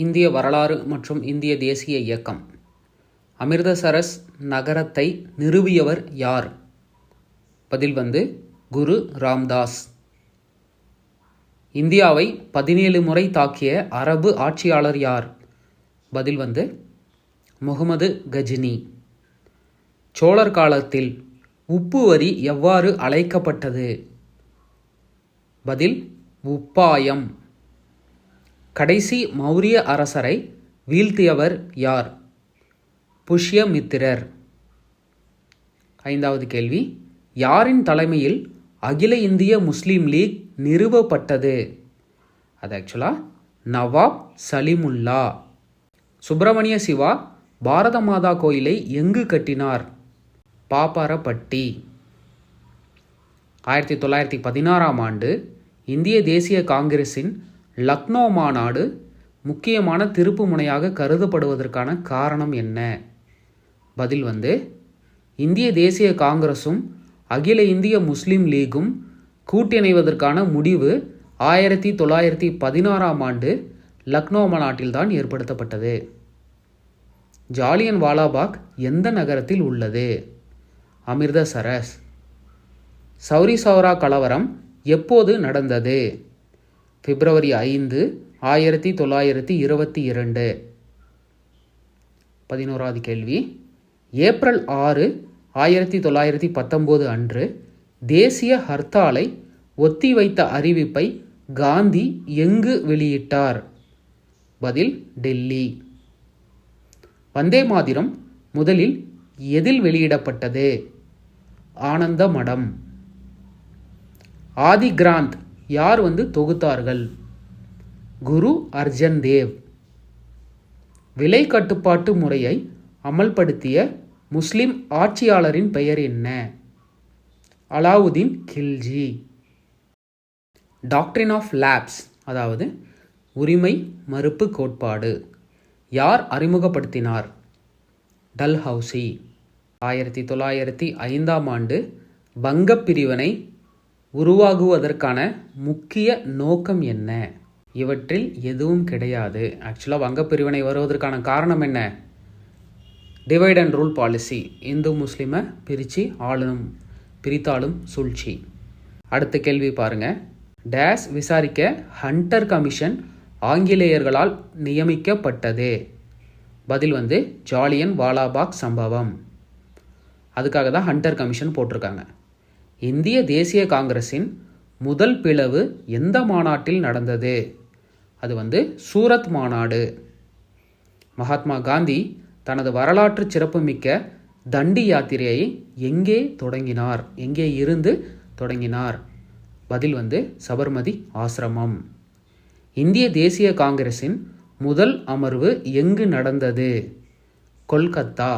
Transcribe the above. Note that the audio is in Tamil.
இந்திய வரலாறு மற்றும் இந்திய தேசிய இயக்கம். அமிர்தசரஸ் நகரத்தை நிறுவியவர் யார்? பதில் குரு ராம்தாஸ். இந்தியாவை 17 முறை தாக்கிய அரபு ஆட்சியாளர் யார்? பதில் முகமது கஜினி. சோழர் காலத்தில் உப்பு வரி எவ்வாறு அழைக்கப்பட்டது? பதில் உப்பாயம். கடைசி மௌரிய அரசரை வீழ்த்தியவர் யார்? புஷ்யமித்திரர். 5வது கேள்வி, யாரின் தலைமையில் அகில இந்திய முஸ்லீம் லீக் நிறுவப்பட்டது? அது ஆக்சுவலாக நவாப் சலிமுல்லா. சுப்பிரமணிய சிவா பாரத மாதா கோயிலை எங்கு கட்டினார்? பாப்பாரப்பட்டி. 1916ஆம் ஆண்டு இந்திய தேசிய காங்கிரஸின் லக்னோ மாநாடு முக்கியமான திருப்பு முனையாக கருதப்படுவதற்கான காரணம் என்ன? பதில் இந்திய தேசிய காங்கிரஸும் அகில இந்திய முஸ்லீம் லீகும் கூட்டிணைவதற்கான முடிவு 1916ஆம் ஆண்டு லக்னோ மாநாட்டில்தான் ஏற்படுத்தப்பட்டது. ஜாலியன் வாலாபாக் எந்த நகரத்தில் உள்ளது? அமிர்தசரஸ். சௌரி சௌரா கலவரம் எப்போது நடந்தது? பிப்ரவரி 5, 1922. 11வது கேள்வி, ஏப்ரல் 6, 1919 அன்று தேசிய ஹர்த்தாலை ஒத்திவைத்த அறிவிப்பை காந்தி எங்கு வெளியிட்டார்? பதில் டெல்லி. வந்தே மாதிரம் முதலில் எதில் வெளியிடப்பட்டது? ஆனந்த மடம். ஆதி கிராந்த் யார் தொகுத்தார்கள்? குரு அர்ஜன் தேவ். விலை கட்டுப்பாட்டு முறையை அமல்படுத்திய முஸ்லிம் ஆட்சியாளரின் பெயர் என்ன? Alauddin Khilji. Doctrine of lapse, அதாவது உரிமை மறுப்பு கோட்பாடு, யார் அறிமுகப்படுத்தினார்? டல்ஹவுசி. 1905ஆம் ஆண்டு வங்கப் பிரிவினை உருவாகுவதற்கான முக்கிய நோக்கம் என்ன? இவற்றில் எதுவும் கிடையாது. ஆக்சுவலாக வங்கப் பிரிவினை வருவதற்கான காரணம் என்ன? டிவைட் அண்ட் ரூல் பாலிசி, இந்து முஸ்லீமை பிரித்தாளும் சூழ்ச்சி. அடுத்த கேள்வி பாருங்க. டேஸ் விசாரிக்க ஹண்டர் கமிஷன் ஆங்கிலேயர்களால் நியமிக்கப்பட்டது? பதில் ஜாலியன் வாலாபாக் சம்பவம். அதுக்காக தான் ஹண்டர் கமிஷன் போட்டிருக்காங்க. இந்திய தேசிய காங்கிரஸின் முதல் பிளவு எந்த மாநாட்டில் நடந்தது? அது சூரத் மாநாடு. மகாத்மா காந்தி தனது வரலாற்று சிறப்புமிக்க தண்டி யாத்திரையை எங்கே இருந்து தொடங்கினார்? பதில் சபர்மதி ஆசிரமம். இந்திய தேசிய காங்கிரஸின் முதல் அமர்வு எங்கு நடந்தது? கொல்கத்தா.